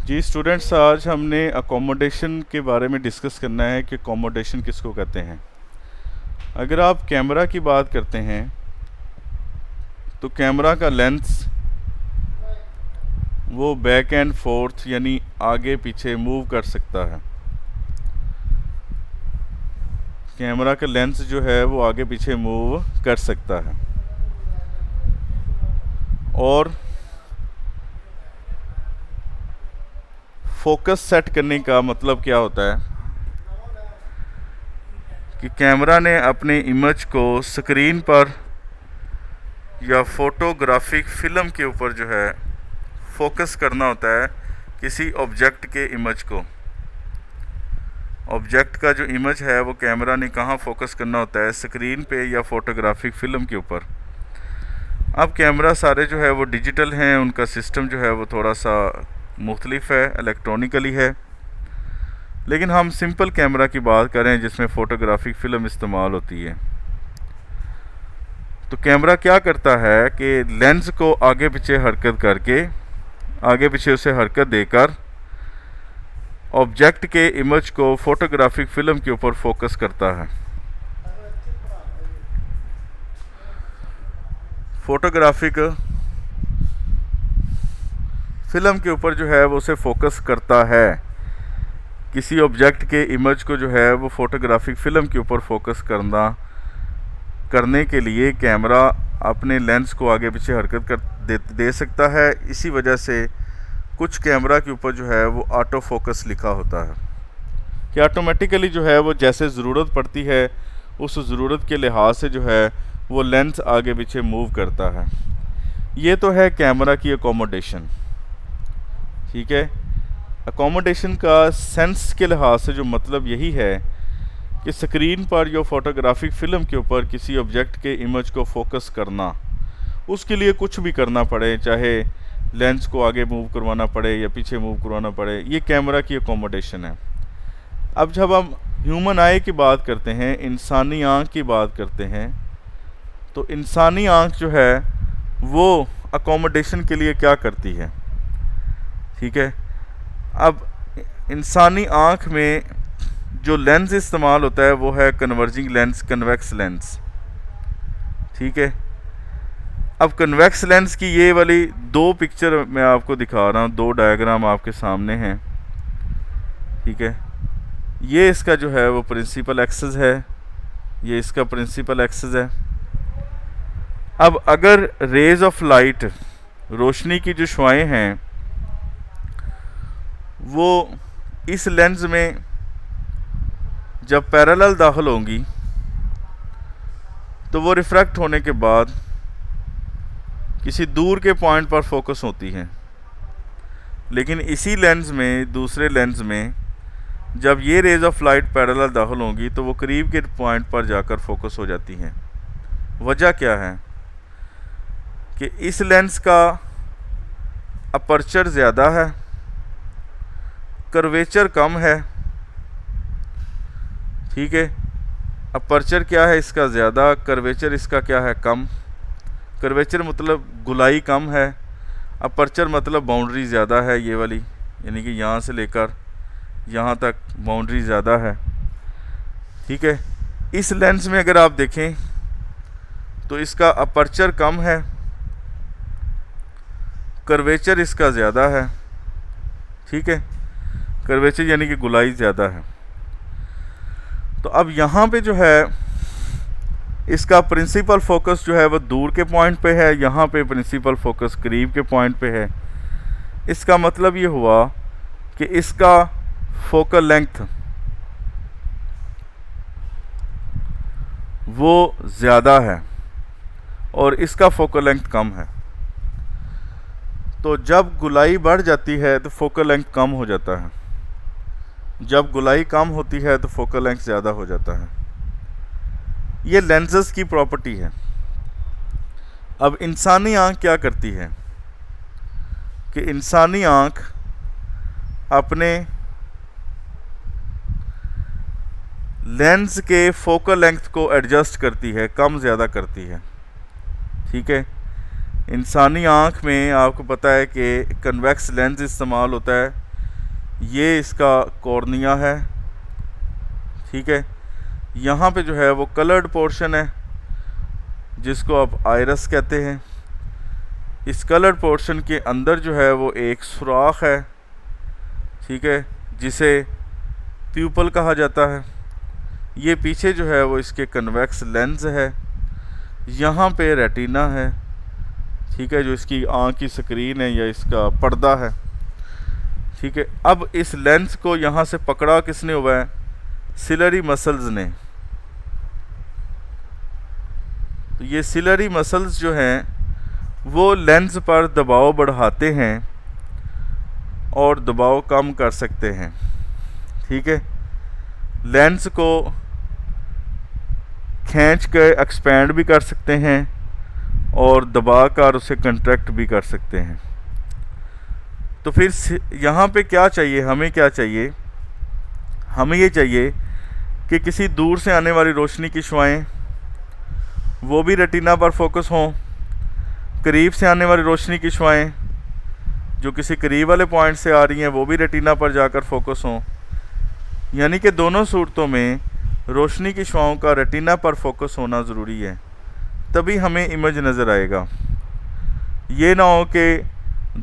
जी students, आज हमने accommodation के बारे में डिस्कस करना है कि अकोमोडेशन किसको कहते हैं। अगर आप कैमरा की बात करते हैं तो कैमरा का लेंस वो बैक एंड फोर्थ यानी आगे पीछे मूव कर सकता है। कैमरा का लेंस जो है वो आगे पीछे मूव कर सकता है। और फोकस सेट करने का मतलब क्या होता है कि कैमरा ने अपने इमेज को स्क्रीन पर या फोटोग्राफिक फिल्म के ऊपर जो है फोकस करना होता है किसी ऑब्जेक्ट के इमेज को। ऑब्जेक्ट का जो इमेज है वो कैमरा ने कहाँ फोकस करना होता है, स्क्रीन पे या फोटोग्राफिक फिल्म के ऊपर। अब कैमरा सारे जो है वो डिजिटल हैं, उनका सिस्टम जो है वो थोड़ा सा मुख्तलिफ है, इलेक्ट्रॉनिकली है। लेकिन हम सिंपल कैमरा की बात करें जिसमें फ़ोटोग्राफिक फ़िल्म इस्तेमाल होती है, तो कैमरा क्या करता है कि लेंस को आगे पीछे हरकत करके, आगे पीछे उसे हरकत देकर ऑब्जेक्ट के इमेज को फ़ोटोग्राफिक फ़िल्म के ऊपर फोकस करता है। फ़ोटोग्राफिक फ़िल्म के ऊपर जो है वो उसे फोकस करता है। किसी ऑब्जेक्ट के इमेज को जो है वो फ़ोटोग्राफिक फ़िल्म के ऊपर फोकस करने के लिए कैमरा अपने लेंस को आगे पीछे हरकत दे सकता है। इसी वजह से कुछ कैमरा के ऊपर जो है वो ऑटो फोकस लिखा होता है कि ऑटोमेटिकली जो है वो जैसे ज़रूरत पड़ती है उस ज़रूरत के लिहाज से जो है वो लेंस आगे पीछे मूव करता है। ये तो है कैमरा की अकोमोडेशन, ठीक है। अकोमोडेशन का सेंस के लिहाज से जो मतलब यही है कि स्क्रीन पर या फोटोग्राफिक फ़िल्म के ऊपर किसी ऑब्जेक्ट के इमेज को फोकस करना, उसके लिए कुछ भी करना पड़े, चाहे लेंस को आगे मूव करवाना पड़े या पीछे मूव करवाना पड़े, ये कैमरा की अकोमोडेशन है। अब जब हम ह्यूमन आई की बात करते हैं, इंसानी आँख की बात करते हैं, तो इंसानी आँख जो है वो अकोमोडेशन के लिए क्या करती है, ठीक है। अब इंसानी आँख में जो लेंस इस्तेमाल होता है वो है कन्वर्जिंग लेंस, कन्वेक्स लेंस, ठीक है। अब कन्वेक्स लेंस की ये वाली दो पिक्चर मैं आपको दिखा रहा हूँ, दो डायग्राम आपके सामने हैं, ठीक है। ये इसका जो है वो प्रिंसिपल एक्सिस है, ये इसका प्रिंसिपल एक्सिस है। अब अगर रेज ऑफ लाइट, रोशनी की जो शुआएं हैं, वो इस लेंस में जब पैरेलल दाखिल होंगी तो वो रिफ्रैक्ट होने के बाद किसी दूर के पॉइंट पर फोकस होती हैं। लेकिन इसी लेंस में, दूसरे लेंस में, जब ये रेज ऑफ लाइट पैरेलल दाखिल होंगी तो वो करीब के पॉइंट पर जाकर फोकस हो जाती हैं। वजह क्या है कि इस लेंस का अपर्चर ज़्यादा है, कर्वेचर कम है, ठीक है। अपर्चर क्या है इसका ज़्यादा, कर्वेचर इसका क्या है, कम। कर्वेचर मतलब गुलाई कम है, अपर्चर मतलब बाउंड्री ज़्यादा है, ये वाली, यानी कि यहाँ से लेकर यहाँ तक बाउंड्री ज़्यादा है, ठीक है। इस लेंस में अगर आप देखें तो इसका अपर्चर कम है, कर्वेचर इसका ज़्यादा है, ठीक है। कर्वेचर यानी कि गुलाई ज़्यादा है। तो अब यहाँ पे जो है इसका प्रिंसिपल फोकस जो है वो दूर के पॉइंट पे है, यहाँ पे प्रिंसिपल फोकस करीब के पॉइंट पे है। इसका मतलब ये हुआ कि इसका फोकल लेंथ वो ज़्यादा है और इसका फोकल लेंथ कम है। तो जब गुलाई बढ़ जाती है तो फोकल लेंथ कम हो जाता है, जब गुलाई कम होती है तो फोकल लेंथ ज़्यादा हो जाता है। ये लेंसेज की प्रॉपर्टी है। अब इंसानी आँख क्या करती है कि इंसानी आँख अपने लेंस के फोकल लेंथ को एडजस्ट करती है, कम ज़्यादा करती है, ठीक है। इंसानी आँख में आपको पता है कि कन्वेक्स लेंस इस्तेमाल होता है, ये इसका कॉर्निया है, ठीक है। यहाँ पे जो है वो कलर्ड पोर्शन है जिसको आप आइरस कहते हैं। इस कलर्ड पोर्शन के अंदर जो है वो एक सुराख है, ठीक है, जिसे प्यूपल कहा जाता है। ये पीछे जो है वो इसके कन्वेक्स लेंस है। यहाँ पे रेटिना है, ठीक है, जो इसकी आँख की स्क्रीन है या इसका पर्दा है, ठीक है। अब इस लेंस को यहाँ से पकड़ा किसने हुआ है? सिलरी मसल्स ने। तो ये सिलरी मसल्स जो हैं वो लेंस पर दबाव बढ़ाते हैं और दबाव कम कर सकते हैं, ठीक है। लेंस को खींच कर एक्सपेंड भी कर सकते हैं और दबा कर उसे कंट्रैक्ट भी कर सकते हैं। तो फिर यहाँ पे क्या चाहिए, हमें क्या चाहिए? हमें ये चाहिए कि किसी दूर से आने वाली रोशनी की शुआएं वो भी रेटिना पर फोकस हों, करीब से आने वाली रोशनी की शुआएं जो किसी करीब वाले पॉइंट से आ रही हैं वो भी रेटिना पर जाकर फोकस हों। यानी कि दोनों सूरतों में रोशनी की शुआओं का रेटिना पर फोकस होना ज़रूरी है, तभी हमें इमेज नज़र आएगा। ये ना हो कि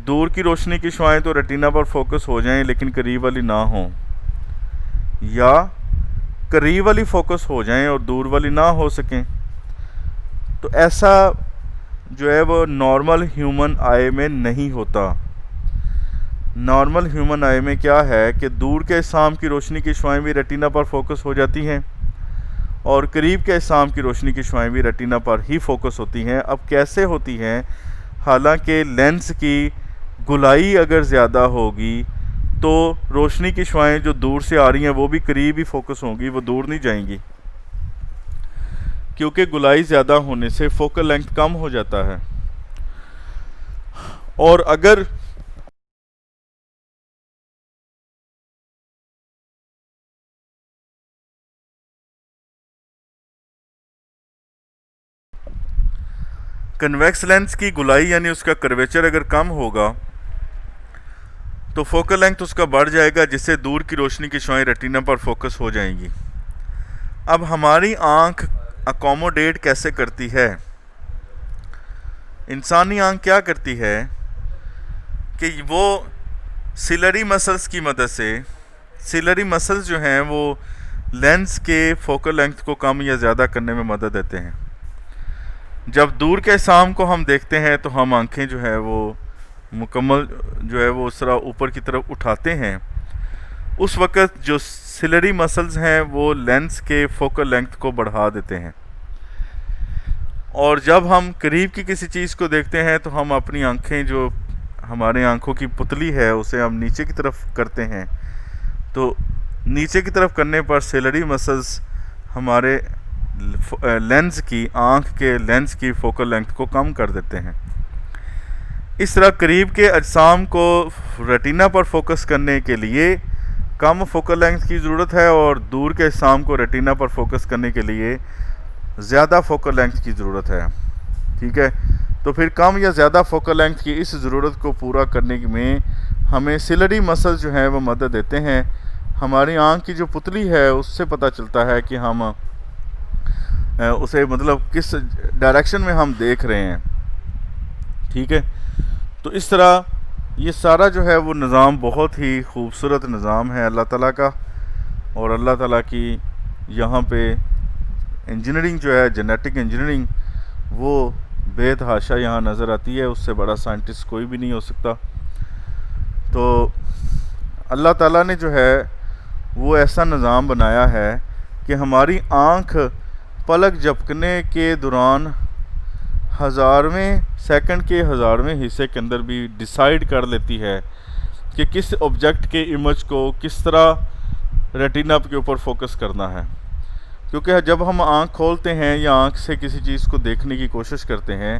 दूर की रोशनी की शुआएं तो रेटिना पर फोकस हो जाएं लेकिन करीब वाली ना हों, या करीब वाली फोकस हो जाएं और दूर वाली ना हो सकें। तो ऐसा जो है वो नॉर्मल ह्यूमन आई में नहीं होता। नॉर्मल ह्यूमन आई में क्या है कि दूर के शाम की रोशनी की शुआएं भी रेटिना पर फोकस हो जाती हैं और करीब के शाम की रोशनी की शुआएं भी रेटिना पर ही फोकस होती हैं। अब कैसे होती हैं? हालांकि लेंस की गुलाई अगर ज़्यादा होगी तो रोशनी की शुआएं जो दूर से आ रही हैं वो भी करीब ही फोकस होंगी, वो दूर नहीं जाएंगी, क्योंकि गुलाई ज़्यादा होने से फोकल लेंथ कम हो जाता है। और अगर कन्वेक्स लेंस की गुलाई यानी उसका कर्वेचर अगर कम होगा तो फोकल लेंथ उसका बढ़ जाएगा, जिससे दूर की रोशनी की शुआएं रेटिना पर फोकस हो जाएंगी। अब हमारी आँख अकोमोडेट कैसे करती है? इंसानी आँख क्या करती है कि वो सिलरी मसल्स की मदद से, सिलरी मसल्स जो हैं वो लेंस के फोकल लेंथ को कम या ज़्यादा करने में मदद देते हैं। जब दूर के शाम को हम देखते हैं तो हम आँखें जो है वो मुकम्मल जो है वो उस तरह ऊपर की तरफ उठाते हैं। उस वक़्त जो सिलरी मसल्स हैं वो लेंस के फोकल लेंथ को बढ़ा देते हैं, और जब हम करीब की किसी चीज़ को देखते हैं तो हम अपनी आँखें, जो हमारे आँखों की पुतली है, उसे हम नीचे की तरफ करते हैं। तो नीचे की तरफ करने पर सिलरी मसल्स हमारे लेंस की, आँख के लेंस की फोकल लेंथ को कम कर देते हैं। इस तरह करीब के अजसाम को रेटिना पर फोकस करने के लिए कम फोकल लेंथ की ज़रूरत है और दूर के अजसाम को रेटिना पर फोकस करने के लिए ज़्यादा फोकल लेंथ की ज़रूरत है, ठीक है। तो फिर कम या ज़्यादा फोकल लेंथ की इस ज़रूरत को पूरा करने में हमें सिलरी मसल जो है वो मदद देते हैं। हमारी आँख की जो पुतली है उससे पता चलता है कि हम उसे मतलब किस डायरेक्शन में हम देख रहे हैं, ठीक है। तो इस तरह ये सारा जो है वो निज़ाम बहुत ही खूबसूरत निज़ाम है अल्लाह ताला का, और अल्लाह ताला की यहाँ पे इंजीनियरिंग जो है, जेनेटिक इंजीनियरिंग, वो बेतहाशा यहाँ नज़र आती है। उससे बड़ा साइंटिस्ट कोई भी नहीं हो सकता। तो अल्लाह ताला ने जो है वो ऐसा निज़ाम बनाया है कि हमारी आँख पलक झपकने के दौरान हज़ारवें सेकंड के हज़ारवें हिस्से के अंदर भी डिसाइड कर लेती है कि किस ऑब्जेक्ट के इमेज को किस तरह रेटिना के ऊपर फोकस करना है। क्योंकि जब हम आँख खोलते हैं या आँख से किसी चीज़ को देखने की कोशिश करते हैं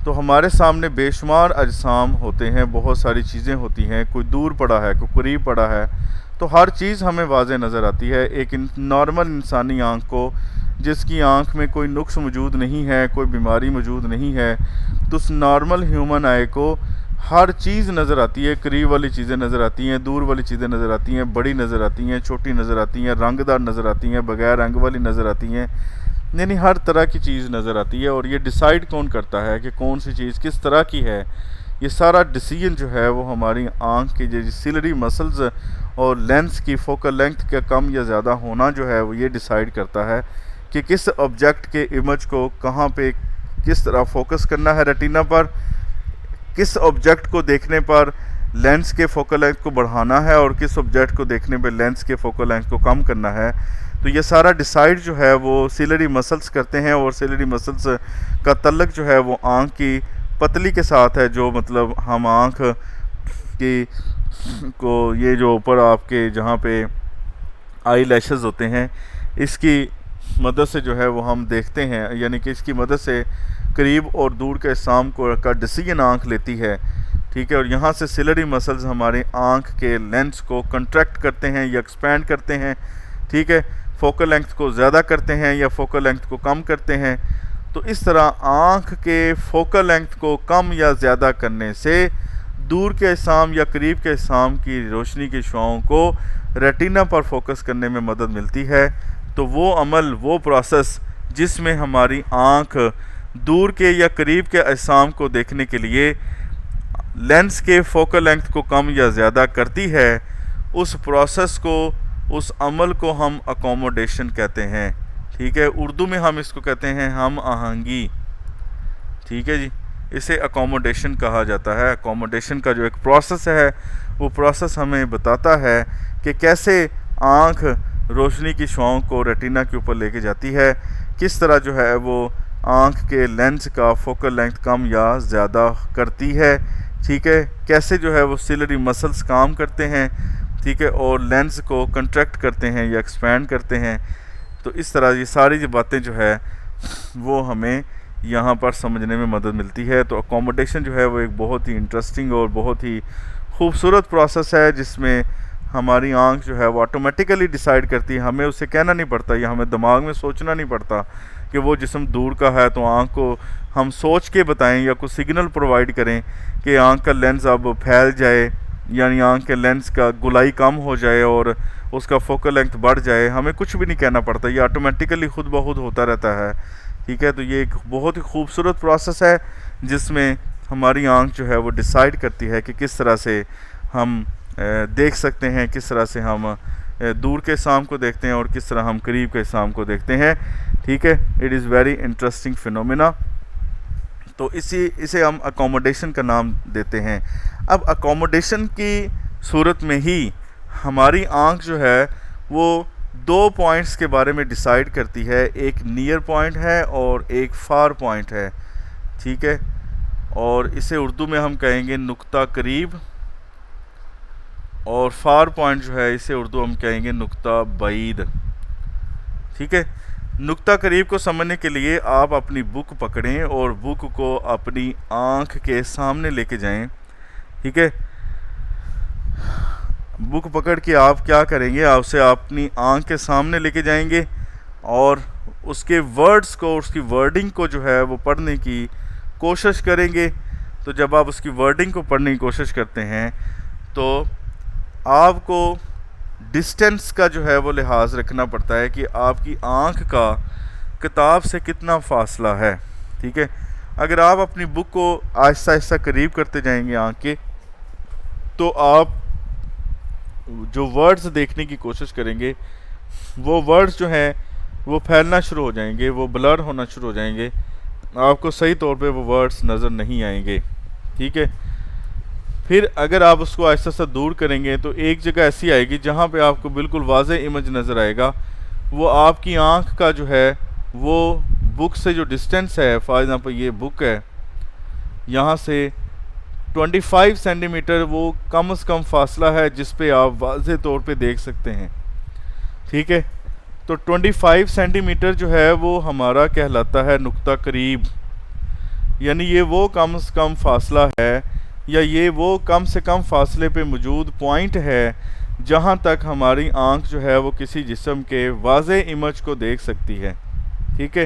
तो हमारे सामने बेशुमार अजसाम होते हैं, बहुत सारी चीज़ें होती हैं, कोई दूर पड़ा है, कोई करीब पड़ा है, तो हर चीज़ हमें वाज़े नज़र आती है। एक नॉर्मल इंसानी आँख को, जिसकी आँख में कोई नुक्स मौजूद नहीं है, कोई बीमारी मौजूद नहीं है, तो उस नॉर्मल ह्यूमन आई को हर चीज़ नज़र आती है, करीब वाली चीज़ें नज़र आती हैं, दूर वाली चीज़ें नज़र आती हैं, बड़ी नज़र आती हैं, छोटी नज़र आती हैं, रंगदार नज़र आती हैं, बगैर रंग वाली नज़र आती हैं, यानी हर तरह की चीज़ नज़र आती है। और ये डिसाइड कौन करता है कि कौन सी चीज़ किस तरह की है, ये सारा डिसीजन जो है वो हमारी आँख के जो सिलरी मसल्स और लेंस की फोकल लेंथ का कम या ज़्यादा होना जो है वो ये डिसाइड करता है कि किस ऑब्जेक्ट के इमेज को कहाँ पे किस तरह फोकस करना है रेटिना पर, किस ऑब्जेक्ट को देखने पर लेंस के फोकल लेंथ को बढ़ाना है और किस ऑब्जेक्ट को देखने पर लेंस के फोकल लेंथ को कम करना है। तो ये सारा डिसाइड जो है वो सिलरी मसल्स करते हैं, और सिलरी मसल्स का तल्लक जो है वो आँख की पतली के साथ है, जो मतलब हम आँख की को ये जो ऊपर आपके जहाँ पे आई लैशेज़ होते हैं इसकी मदद से जो है वो हम देखते हैं, यानी कि इसकी मदद से करीब और दूर के साम को का डिसीजन आँख लेती है। ठीक है, और यहाँ से सिलरी मसल्स हमारे आँख के लेंस को कंट्रैक्ट करते हैं या एक्सपेंड करते हैं। ठीक है, फोकल लेंथ को ज़्यादा करते हैं या फोकल लेंथ को कम करते हैं। तो इस तरह आँख के फोकल लेंथ को कम या ज़्यादा करने से दूर के साम या करीब के साम की रोशनी की शुआओं को रेटिना पर फोकस करने में मदद मिलती है। तो वो अमल, वो प्रोसेस जिसमें हमारी आँख दूर के या करीब के अजसाम को देखने के लिए लेंस के फोकल लेंथ को कम या ज़्यादा करती है, उस प्रोसेस को, उस अमल को हम अकोमोडेशन कहते हैं। ठीक है, उर्दू में हम इसको कहते हैं हम आहंगी। ठीक है जी, इसे अकोमोडेशन कहा जाता है। अकोमोडेशन का जो एक प्रोसेस है वो प्रोसेस हमें बताता है कि कैसे आँख रोशनी की शुआओं को रेटिना के ऊपर लेके जाती है, किस तरह जो है वो आँख के लेंस का फोकल लेंथ कम या ज़्यादा करती है। ठीक है, कैसे जो है वो सिलरी मसल्स काम करते हैं। ठीक है, और लेंस को कंट्रैक्ट करते हैं या एक्सपेंड करते हैं। तो इस तरह ये सारी जो बातें जो है वो हमें यहाँ पर समझने में मदद मिलती है। तो अकोमोडेशन जो है वो एक बहुत ही इंटरेस्टिंग और बहुत ही खूबसूरत प्रोसेस है, जिसमें हमारी आँख जो है वो ऑटोमेटिकली डिसाइड करती है, हमें उसे कहना नहीं पड़ता या हमें दिमाग में सोचना नहीं पड़ता कि वो जिस्म दूर का है तो आँख को हम सोच के बताएं या कुछ सिग्नल प्रोवाइड करें कि आँख का लेंस अब फैल जाए, यानी आँख के लेंस का गुलाई कम हो जाए और उसका फोकल लेंथ बढ़ जाए। हमें कुछ भी नहीं कहना पड़ता, ये ऑटोमेटिकली खुद ब खुद होता रहता है। ठीक है, तो ये एक बहुत ही खूबसूरत प्रोसेस है जिसमें हमारी आँख जो है वो डिसाइड करती है कि किस तरह से हम देख सकते हैं, किस तरह से हम दूर के साम को देखते हैं और किस तरह हम करीब के साम को देखते हैं। ठीक है, it is very interesting phenomena. तो इसे हम अकोमोडेशन का नाम देते हैं। अब अकोमोडेशन की सूरत में ही हमारी आँख जो है वो दो पॉइंट्स के बारे में डिसाइड करती है, एक नियर पॉइंट है और एक फार पॉइंट है। ठीक है, और इसे उर्दू में हम कहेंगे नुक्ता करीब, और फार पॉइंट जो है इसे उर्दू हम कहेंगे नुक्ता बईद। ठीक है, नुक्ता करीब को समझने के लिए आप अपनी बुक पकड़ें और बुक को अपनी आँख के सामने लेके जाएं। ठीक है, बुक पकड़ के आप क्या करेंगे, आप उसे अपनी आँख के सामने लेके जाएंगे और उसके वर्ड्स को, उसकी वर्डिंग को जो है वो पढ़ने की कोशिश करेंगे। तो जब आप उसकी वर्डिंग को पढ़ने की कोशिश करते हैं तो आपको डिस्टेंस का जो है वो लिहाज रखना पड़ता है कि आपकी आँख का किताब से कितना फ़ासला है। ठीक है, अगर आप अपनी बुक को आहिस्ता आहिस्ता करीब करते जाएंगे आँख के, तो आप जो वर्ड्स देखने की कोशिश करेंगे वो वर्ड्स जो हैं वो फैलना शुरू हो जाएंगे, वो ब्लर होना शुरू हो जाएंगे, आपको सही तौर पे वो वर्ड्स नज़र नहीं आएंगे। ठीक है, फिर अगर आप उसको आहिस्ता आहिस्ता दूर करेंगे तो एक जगह ऐसी आएगी जहाँ पे आपको बिल्कुल वाज़ेह इमेज नज़र आएगा। वो आपकी आँख का जो है वो बुक से जो डिस्टेंस है, फॉर एग्ज़ाम्पल ये बुक है, यहाँ से 25 सेंटीमीटर वो कम से कम फासला है जिस पे आप वाज़ेह तौर पे देख सकते हैं। ठीक है, तो 25 सेंटीमीटर जो है वो हमारा कहलाता है नुक्ता करीब, यानी ये वो कम से कम फासला है या ये वो कम से कम फासले पे मौजूद पॉइंट है जहाँ तक हमारी आँख जो है वो किसी जिस्म के वाज़ेह इमेज को देख सकती है। ठीक है,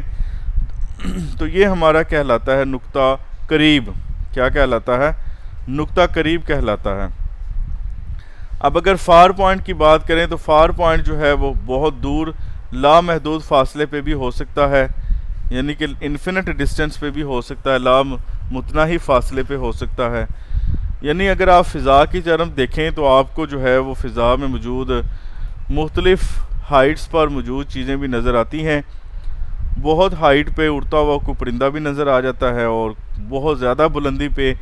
तो ये हमारा कहलाता है नुक्ता करीब। क्या कहलाता है? नुक्ता करीब कहलाता है। अब अगर फार पॉइंट की बात करें तो फार पॉइंट जो है वो बहुत दूर लामहदूद फासले पे भी हो सकता है, यानी कि इन्फिनिट डिस्टेंस पे भी हो सकता है, लामुतनाही फासले पे हो सकता है। यानी अगर आप फ़िज़ा की तरफ देखें तो आपको जो है वो फ़िज़ा में मौजूद मुख्तलिफ़ हाइट्स पर मौजूद चीज़ें भी नज़र आती हैं। बहुत हाइट पे उड़ता हुआ कोई परिंदा भी नज़र आ जाता है और बहुत ज़्यादा बुलंदी पे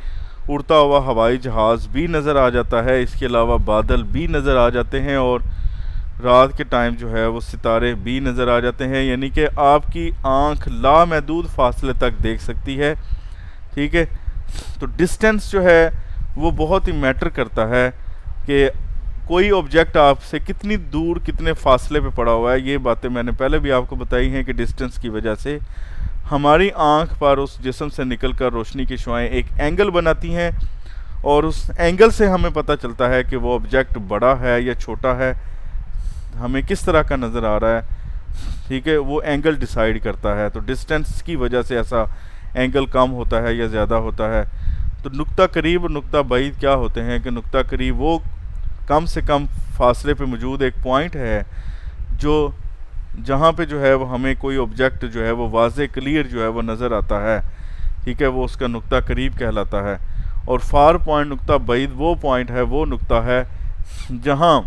उड़ता हुआ हवाई जहाज़ भी नज़र आ जाता है। इसके अलावा बादल भी नज़र आ जाते हैं और रात के टाइम जो है वो सितारे भी नज़र आ जाते हैं। यानी कि आपकी आँख लामहदूद फासले तक देख सकती है। ठीक है, तो डिस्टेंस जो है वो बहुत ही मैटर करता है कि कोई ऑब्जेक्ट आपसे कितनी दूर कितने फासले पे पड़ा हुआ है। ये बातें मैंने पहले भी आपको बताई हैं कि डिस्टेंस की वजह से हमारी आंख पर उस जिस्म से निकलकर रोशनी की शुआएं एक एंगल बनाती हैं और उस एंगल से हमें पता चलता है कि वो ऑब्जेक्ट बड़ा है या छोटा है, हमें किस तरह का नज़र आ रहा है। ठीक है, वो एंगल डिसाइड करता है। तो डिस्टेंस की वजह से ऐसा एंगल कम होता है या ज़्यादा होता है। तो नुक्ता करीब और नुक्ता बाईद क्या होते हैं कि नुक्ता करीब वो कम से कम फासले पे मौजूद एक पॉइंट है जो जहाँ पे जो है वो हमें कोई ऑब्जेक्ट जो है वो वाज़े क्लियर जो है वो नज़र आता है। ठीक है, वो उसका नुक्ता करीब कहलाता है। और फार पॉइंट नुक्ता बाईद वो पॉइंट है, वो नुक्ता है जहाँ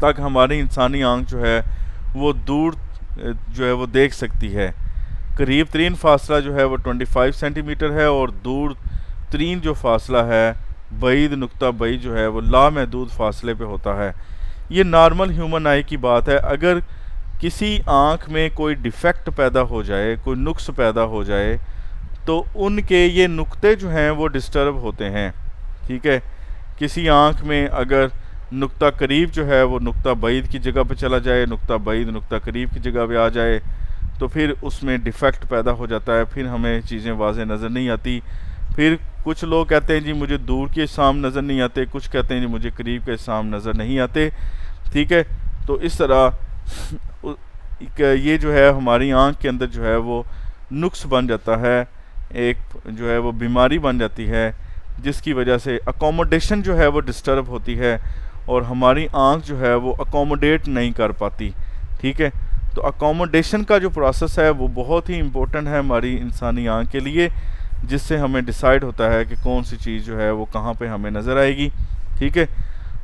तक हमारी इंसानी आँख जो है वो दूर जो है वो देख सकती है। करीब तरीन फासला जो है वो 25 सेंटीमीटर है और दूर तरीन जो फासला है बाईद नुक्ता बाईद जो है वो लामहदूद फासले पे होता है। ये नॉर्मल ह्यूमन आई की बात है। अगर किसी आँख में कोई डिफेक्ट पैदा हो जाए, कोई नुक्स पैदा हो जाए, तो उनके ये नुक्ते जो हैं वो डिस्टर्ब होते हैं। ठीक है, किसी आँख में अगर नुक्ता करीब जो है वो नुक्ता बाईद की जगह पे चला जाए, नुक्ता बाईद नुक्ता करीब की जगह पे आ जाए, तो फिर उसमें डिफेक्ट पैदा हो जाता है। फिर हमें चीज़ें वाज़े नज़र नहीं आती। फिर कुछ लोग कहते हैं जी मुझे दूर के शाम नज़र नहीं आते, कुछ कहते हैं जी मुझे करीब के शाम नज़र नहीं आते। ठीक है, तो इस तरह ये जो है हमारी आँख के अंदर जो है वो नुक्स बन जाता है, एक जो है वो बीमारी बन जाती है, जिसकी वजह से अकोमोडेशन जो है वो डिस्टर्ब होती है और हमारी आँख जो है वो अकोमोडेट नहीं कर पाती। ठीक है, तो अकोमोडेशन का जो प्रोसेस है वो बहुत ही इम्पोर्टेंट है हमारी इंसानी आँख के लिए, जिससे हमें डिसाइड होता है कि कौन सी चीज़ जो है वो कहाँ पे हमें नज़र आएगी। ठीक है,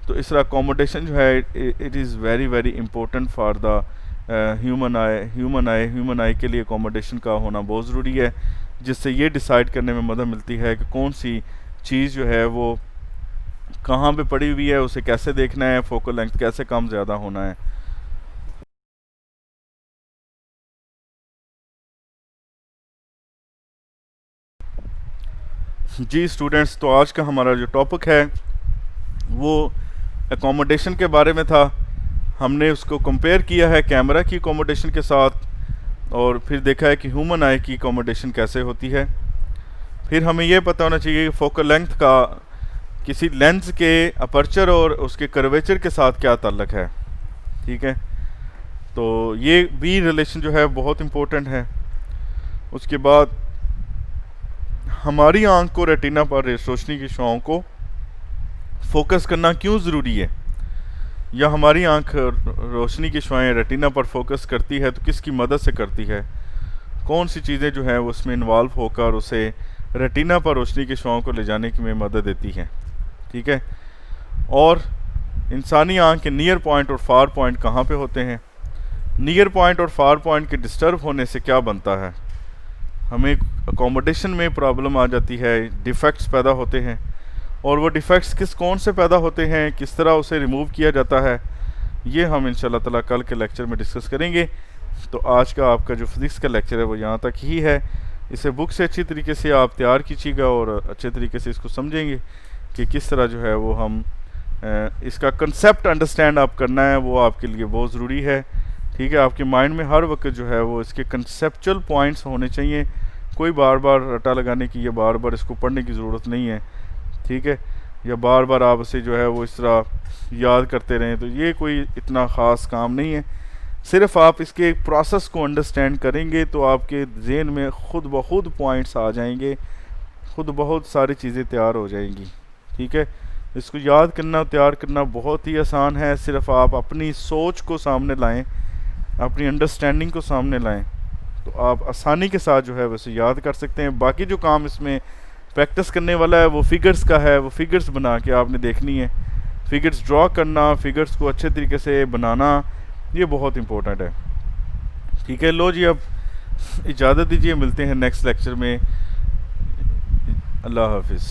तो इस तरह अकोमोडेशन जो है it is very very important for the human आई के लिए अकोमोडेशन का होना बहुत ज़रूरी है, जिससे ये डिसाइड करने में मदद मिलती है कि कौन सी चीज़ जो है वो कहाँ पे पड़ी हुई है, उसे कैसे देखना है, फोकल लेंथ कैसे कम ज़्यादा होना है। जी स्टूडेंट्स, तो आज का हमारा जो टॉपिक है वो अकोमोडेशन के बारे में था। हमने उसको कंपेयर किया है कैमरा की अकोमोडेशन के साथ और फिर देखा है कि ह्यूमन आई की अकोमोडेशन कैसे होती है। फिर हमें यह पता होना चाहिए कि फोकल लेंथ का किसी लेंस के अपर्चर और उसके कर्वेचर के साथ क्या ताल्लुक़ है। ठीक है, तो ये भी रिलेशन जो है बहुत इम्पोर्टेंट है। उसके बाद हमारी आंख को रेटिना पर रोशनी की शुआओं को फोकस करना क्यों ज़रूरी है, या हमारी आंख रोशनी की शुआएं रेटिना पर फोकस करती है तो किसकी मदद से करती है, कौन सी चीज़ें जो हैं वो उसमें इन्वॉल्व होकर उसे रेटिना पर रोशनी की शुआओं को ले जाने की में मदद देती हैं। ठीक है, और इंसानी आंख के नियर पॉइंट और फार पॉइंट कहाँ पे होते हैं, नियर पॉइंट और फार पॉइंट के डिस्टर्ब होने से क्या बनता है, हमें अकोमोडेशन में प्रॉब्लम आ जाती है, डिफेक्ट्स पैदा होते हैं, और वो डिफेक्ट्स कौन से पैदा होते हैं, किस तरह उसे रिमूव किया जाता है, ये हम इंशाल्लाह ताला कल के लेक्चर में डिस्कस करेंगे। तो आज का आपका जो फिज़िक्स का लेक्चर है वो यहाँ तक ही है। इसे बुक से अच्छी तरीके से आप तैयार कीजिएगा और अच्छे तरीके से इसको समझेंगे कि किस तरह जो है वो हम इसका कंसेप्ट अंडरस्टैंड आप करना है, वो आपके लिए बहुत ज़रूरी है। ठीक है, आपके माइंड में हर वक्त जो है वो इसके कंसेप्चुअल पॉइंट्स होने चाहिए, कोई बार बार रटा लगाने की या बार बार इसको पढ़ने की ज़रूरत नहीं है। ठीक है, या बार बार आप इसे जो है वो इस तरह याद करते रहें, तो ये कोई इतना ख़ास काम नहीं है। सिर्फ आप इसके प्रोसेस को अंडरस्टैंड करेंगे तो आपके जहन में खुद ब खुद पॉइंट्स आ जाएंगे खुद बहुत सारी चीज़ें तैयार हो जाएंगी। ठीक है, इसको याद करना, तैयार करना बहुत ही आसान है। सिर्फ आप अपनी सोच को सामने लाएं, अपनी अंडरस्टैंडिंग को सामने लाएं, तो आप आसानी के साथ जो है वैसे याद कर सकते हैं। बाकी जो काम इसमें प्रैक्टिस करने वाला है वो फिगर्स का है। वो फिगर्स बना के आपने देखनी है, फिगर्स ड्रॉ करना, फिगर्स को अच्छे तरीके से बनाना, ये बहुत इंपॉर्टेंट है। ठीक है, लो जी, अब इजाज़त दीजिए, मिलते हैं नेक्स्ट लेक्चर में। अल्लाह हाफिज़।